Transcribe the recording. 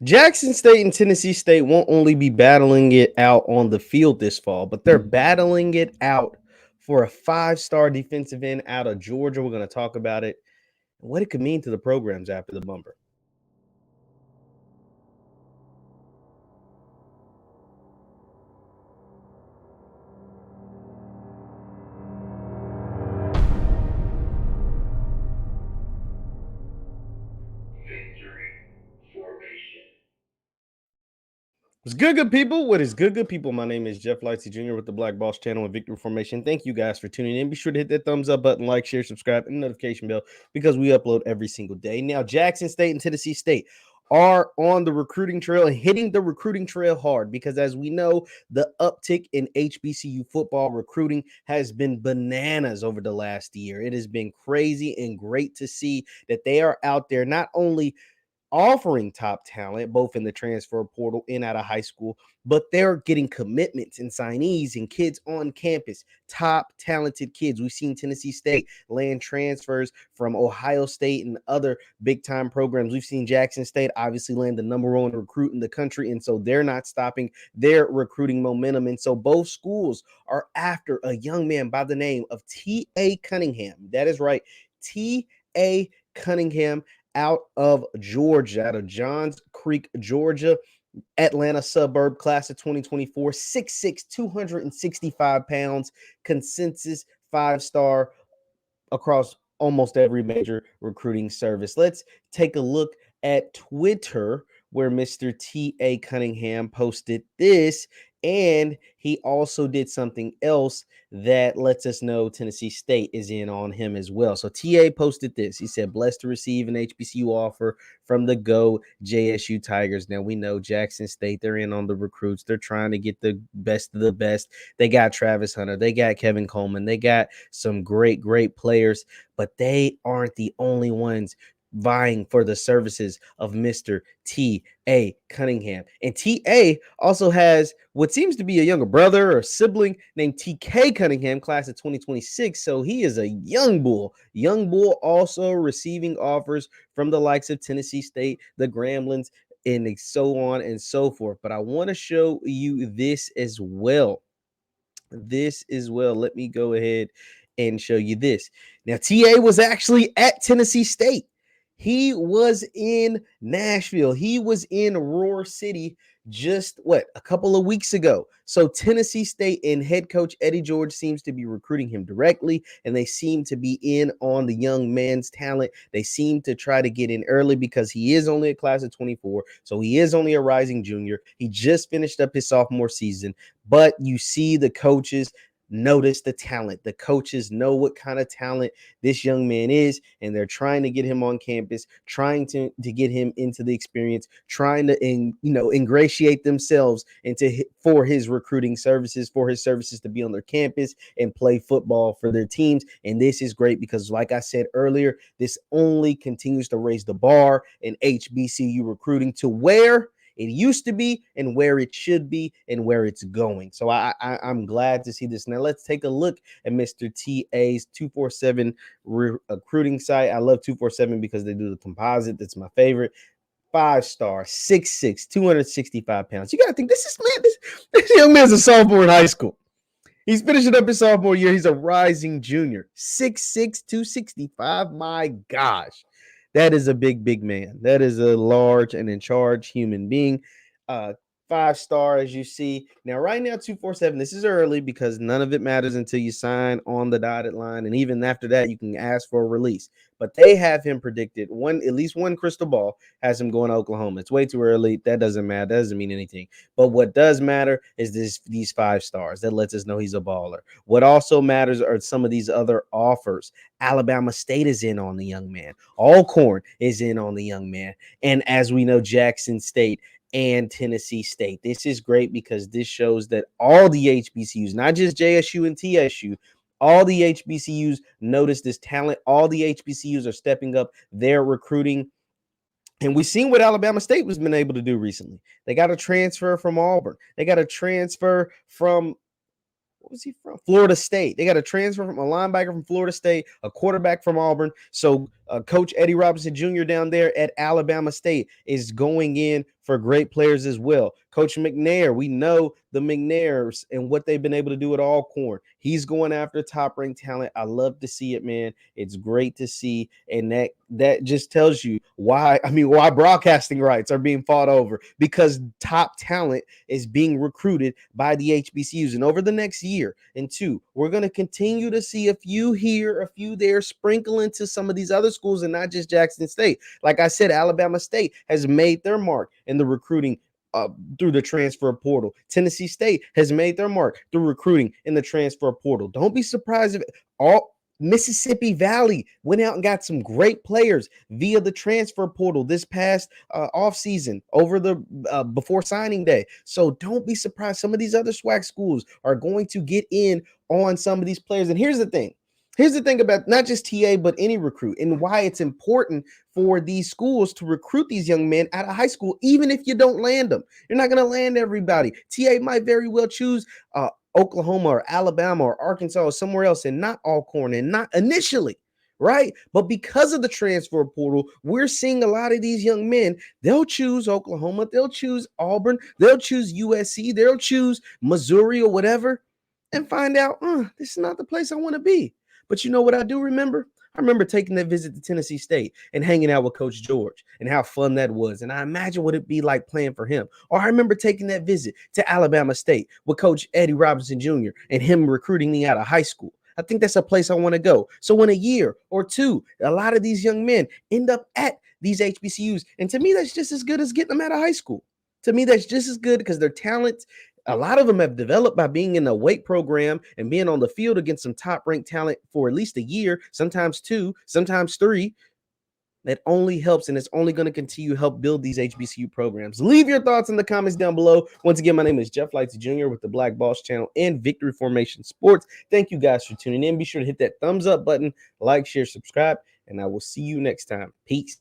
Jackson State and Tennessee State won't only be battling it out on the field this fall, but they're battling it out for a five-star defensive end out of Georgia. We're going to talk about it and what it could mean to the programs after the bumper. What's good people? What is good people? My name is JeffLightsyJr with the Black Boss channel and Victory Formation. Thank you guys for tuning in. Be sure to hit that thumbs up button, like, share, subscribe, and notification bell because we upload every single day. Now, Jackson State and Tennessee State are on the recruiting trail and hitting the recruiting trail hard because, as we know, the uptick in HBCU football recruiting has been bananas over the last year. It has been crazy and great to see that they are out there not only offering top talent both in the transfer portal and out of high school, but they're getting commitments and signees and kids on campus, top talented kids. We've seen Tennessee State land transfers from Ohio State and other big time programs. We've seen Jackson State obviously land the number one recruit in the country, and so they're not stopping their recruiting momentum. And so both schools are after a young man by the name of T.A. Cunningham. That is right, T.A. Cunningham out of Georgia, out of Johns Creek, Georgia, Atlanta suburb, class of 2024, 6'6", 265 pounds, consensus five-star across almost every major recruiting service. Let's take a look at Twitter, where Mr. T.A. Cunningham posted this, and he also did something else that lets us know Tennessee State is in on him as well. So T.A. posted this. He said, blessed to receive an HBCU offer from the Go JSU Tigers. Now, we know Jackson State, they're in on the recruits. They're trying to get the best of the best. They got Travis Hunter. They got Kevin Coleman. They got some great players, but they aren't the only ones vying for the services of Mr. T.A. Cunningham. And T.A. also has what seems to be a younger brother or sibling named T.K. Cunningham, class of 2026. So he is a young bull. Young bull also receiving offers from the likes of Tennessee State, the Gremlins, and so on and so forth. But I want to show you this as well. Let me go ahead and show you this. Now, TA was actually at Tennessee State. He was in Nashville. He was in Roar City just a couple of weeks ago. So Tennessee State and head coach Eddie George seems to be recruiting him directly, and they seem to be in on the young man's talent. They seem to try to get in early because he is only a class of 24, so he is only a rising junior. He just finished up his sophomore season, but you see the coaches notice the talent. The coaches know what kind of talent this young man is, and they're trying to get him on campus, trying to get him into the experience, trying to ingratiate themselves into for his recruiting services, for his services to be on their campus and play football for their teams. And this is great because, like I said earlier, this only continues to raise the bar in HBCU recruiting to where it used to be and where it should be and where it's going. So I'm glad to see this. Now let's take a look at Mr. TA's 247 recruiting site. I love 247 because they do the composite. That's my favorite. 5-star, 6'6", 265 pounds. You got to think this young man's a sophomore in high school. He's finishing up his sophomore year. He's a rising junior. 6'6", 265. My gosh. That is a big man. That is a large and in charge human being. 5-star, as you see. Now, right now, 247, this is early because none of it matters until you sign on the dotted line. And even after that, you can ask for a release. But they have him predicted. At least one crystal ball has him going to Oklahoma. It's way too early. That doesn't matter. That doesn't mean anything. But what does matter is these 5 stars. That lets us know he's a baller. What also matters are some of these other offers. Alabama State is in on the young man. Alcorn is in on the young man. And as we know, Jackson State and Tennessee State. This is great because this shows that all the HBCUs, not just JSU and TSU, all the HBCUs notice this talent. All the HBCUs are stepping up their recruiting. And we've seen what Alabama State has been able to do recently. They got a transfer from Auburn. They got a transfer from what was he from? Florida State. They got a transfer from a linebacker from Florida State, a quarterback from Auburn. So Coach Eddie Robinson Jr. down there at Alabama State is going in for great players as well. Coach McNair, we know the McNairs and what they've been able to do at Alcorn. He's going after top ranked talent. I love to see it, man. It's great to see, and that just tells you why. I mean, why broadcasting rights are being fought over, because top talent is being recruited by the HBCUs. And over the next year and two, we're going to continue to see a few here, a few there, sprinkle into some of these other schools and not just Jackson State. Like I said, Alabama State has made their mark in the recruiting through the transfer portal. Tennessee State has made their mark through recruiting in the transfer portal. Don't be surprised if all Mississippi Valley went out and got some great players via the transfer portal this past offseason over the before signing day. So don't be surprised. Some of these other SWAC schools are going to get in on some of these players. And here's the thing. Here's the thing about not just TA, but any recruit, and why it's important for these schools to recruit these young men out of high school, even if you don't land them. You're not going to land everybody. TA might very well choose Oklahoma or Alabama or Arkansas or somewhere else, and not Alcorn, and not initially, right? But because of the transfer portal, we're seeing a lot of these young men, they'll choose Oklahoma, they'll choose Auburn, they'll choose USC, they'll choose Missouri or whatever, and find out, this is not the place I want to be. But you know what I do remember? I remember taking that visit to Tennessee State and hanging out with Coach George and how fun that was. And I imagine what it'd be like playing for him. Or I remember taking that visit to Alabama State with Coach Eddie Robinson Jr. and him recruiting me out of high school. I think that's a place I want to go. So in a year or two, a lot of these young men end up at these HBCUs. And to me, that's just as good as getting them out of high school. To me, that's just as good because their talents, a lot of them have developed by being in a weight program and being on the field against some top-ranked talent for at least a year, sometimes two, sometimes three. That only helps, and it's only going to continue to help build these HBCU programs. Leave your thoughts in the comments down below. Once again, my name is JeffLightsYJr with the Black Boss Channel and Victory Formation Sports. Thank you guys for tuning in. Be sure to hit that thumbs up button, like, share, subscribe, and I will see you next time. Peace.